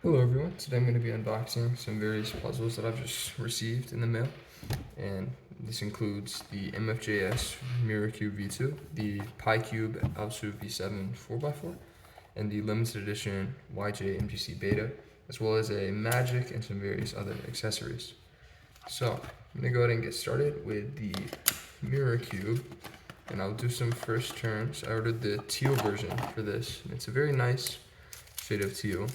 Hello everyone, today I'm going to be unboxing some various puzzles that I've just received in the mail, and this includes the MFJS MirrorCube V2, the PiCube ALSU V7 4x4, and the limited edition YJ MGC Beta, as well as a Magic and some various other accessories. So I'm going to go ahead and get started with the MirrorCube, and I'll do some first turns. I ordered the teal version for this, and it's a very nice shade of teal.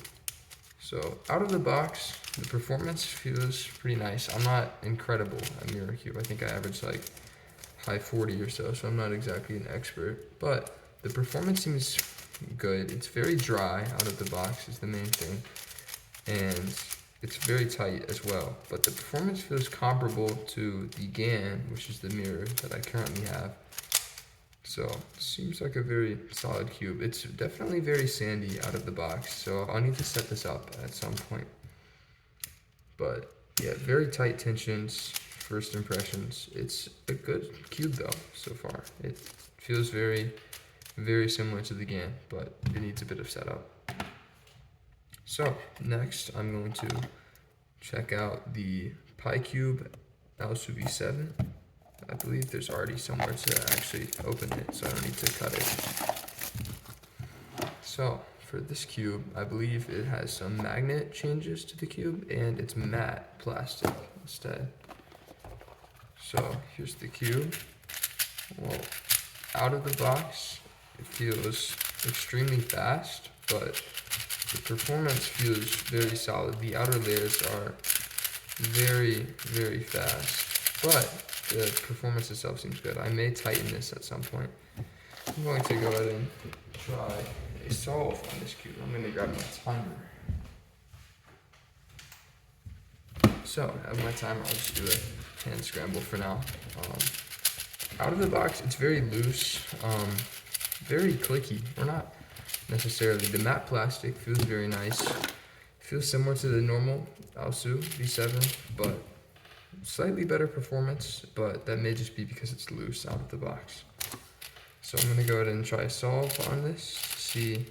So out of the box, the performance feels pretty nice. I'm not incredible at MirrorCube. I think I average like high 40 or so I'm not exactly an expert. But the performance seems good. It's very dry out of the box is the main thing. And it's very tight as well. But the performance feels comparable to the GAN, which is the mirror that I currently have. So it seems like a very solid cube. It's definitely very sandy out of the box, so I'll need to set this up at some point. But yeah, very tight tensions, first impressions. It's a good cube though, so far. It feels very, very similar to the GAN, but it needs a bit of setup. So next I'm going to check out the PiCube ALSU V7. I believe there's already somewhere to actually open it, so I don't need to cut it. So for this cube, I believe it has some magnet changes to the cube, and it's matte plastic instead. So here's the cube. Well, out of the box, it feels extremely fast, but the performance feels very solid. The outer layers are very, very fast, but the performance itself seems good. I may tighten this at some point. I'm going to go ahead and try a solve on this cube. I'm going to grab my timer. So, I have my timer. I'll just do a hand scramble for now. Out of the box, it's very loose, very clicky. Or not necessarily. The matte plastic feels very nice. Feels similar to the normal ALSU V7, but slightly better performance, but that may just be because it's loose out of the box. So I'm going to go ahead and try a solve on this to see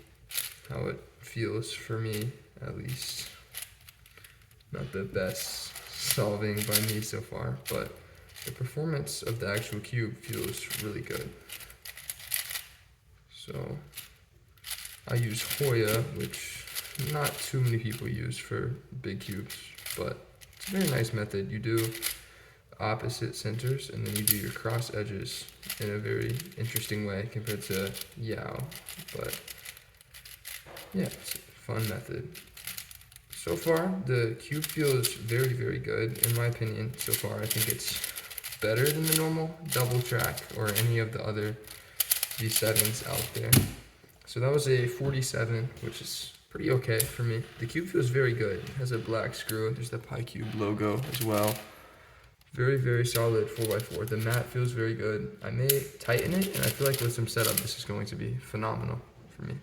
how it feels for me, at least. Not the best solving by me so far, but the performance of the actual cube feels really good. So I use Hoya, which not too many people use for big cubes, but it's a very nice method. You do opposite centers and then you do your cross edges in a very interesting way compared to Yao. But yeah, it's a fun method. So far, the cube feels very, very good in my opinion. So far, I think it's better than the normal double track or any of the other V7s out there. So that was a 47, which is pretty okay for me. The cube feels very good. It has a black screw. There's the PiCube logo as well. Very, very solid 4x4. The mat feels very good. I may tighten it, and I feel like with some setup, this is going to be phenomenal for me.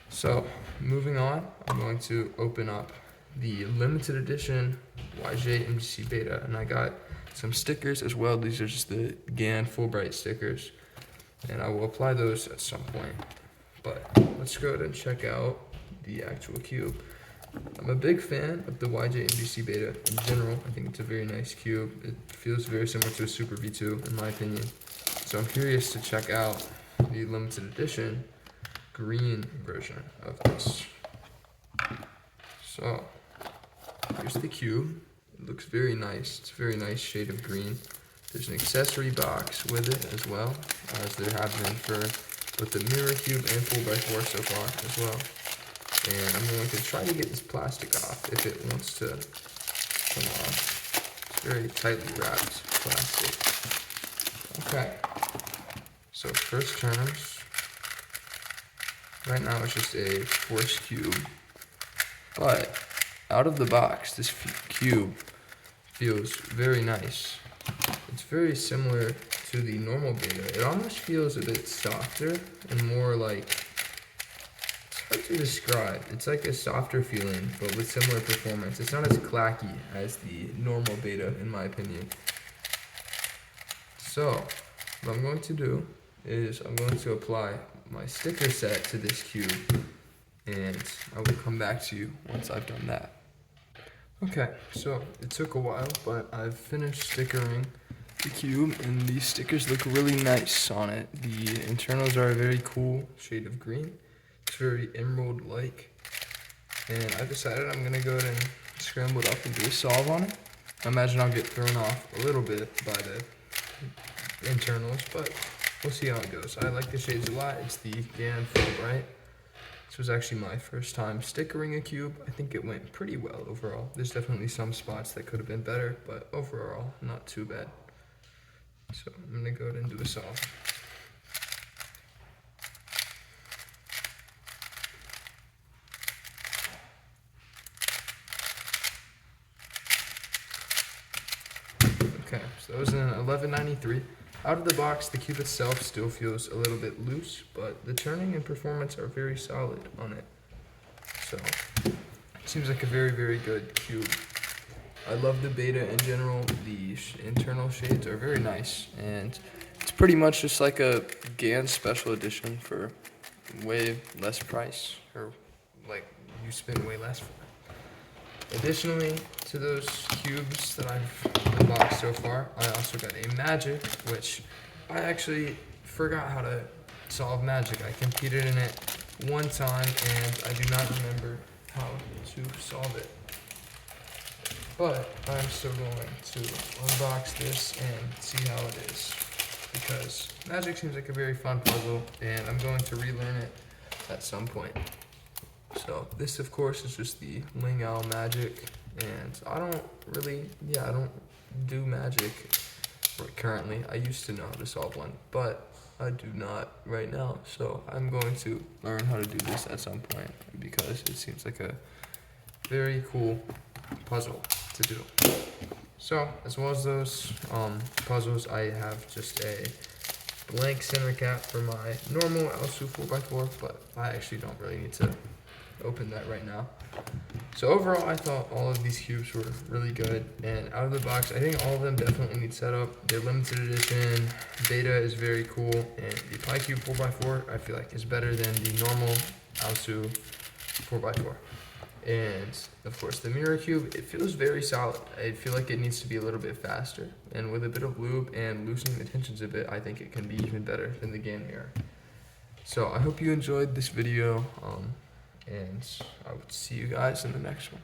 So, moving on, I'm going to open up the limited edition YJ MGC Beta, and I got some stickers as well. These are just the GAN Fulbright stickers, and I will apply those at some point. But let's go ahead and check out the actual cube. I'm a big fan of the YJ MGC Beta in general. I think it's a very nice cube. It feels very similar to a Super V2 in my opinion. So I'm curious to check out the limited edition green version of this. So here's the cube. It looks very nice. It's a very nice shade of green. There's an accessory box with it as well, as there have been for with the MirrorCube and 4x4 so far as well. And I'm going to try to get this plastic off if it wants to come off. It's very tightly wrapped plastic. Okay. So first terms. Right now it's just a force cube. But out of the box, this cube feels very nice. It's very similar to the normal Beta. It almost feels a bit softer and more like, it's hard to describe. It's like a softer feeling, but with similar performance. It's not as clacky as the normal Beta, in my opinion. So, what I'm going to do is I'm going to apply my sticker set to this cube and I will come back to you once I've done that. Okay, so it took a while, but I've finished stickering the cube, and these stickers look really nice on it. The internals are a very cool shade of green. It's very emerald-like, and I've decided I'm gonna go ahead and scramble it up and do a solve on it. I imagine I'll get thrown off a little bit by the internals, but we'll see how it goes. I like the shades a lot. It's the GAN Fulbright. This was actually my first time stickering a cube. I think it went pretty well overall. There's definitely some spots that could have been better, but overall, not too bad. So I'm gonna go ahead and do a solve. Okay, so that was an 1193. Out of the box, the cube itself still feels a little bit loose, but the turning and performance are very solid on it. So, it seems like a very, very good cube. I love the beta in general. The internal shades are very nice, and it's pretty much just like a GAN special edition for way less price, or like you spend way less for it. Additionally to those cubes that I've unboxed so far, I also got a Magic, which I actually forgot how to solve Magic. I competed in it one time, and I do not remember how to solve it. But I'm still going to unbox this and see how it is, because Magic seems like a very fun puzzle, and I'm going to relearn it at some point. So this, of course, is just the Ling Owl Magic, and I don't do Magic currently. I used to know how to solve one, but I do not right now. So I'm going to learn how to do this at some point, because it seems like a very cool puzzle to do. So as well as those puzzles, I have just a blank center cap for my normal Alsu 4x4, but I actually don't really need to open that right now. So overall, I thought all of these cubes were really good, and out of the box, I think all of them definitely need setup. They're limited edition, beta is very cool, and the PiCube 4x4 I feel like is better than the normal Alsu 4x4. And of course the mirror cube, it feels very solid. I feel like it needs to be a little bit faster, and with a bit of lube and loosening the tensions a bit, I think it can be even better than the GAN mirror. So I hope you enjoyed this video, and I will see you guys in the next one.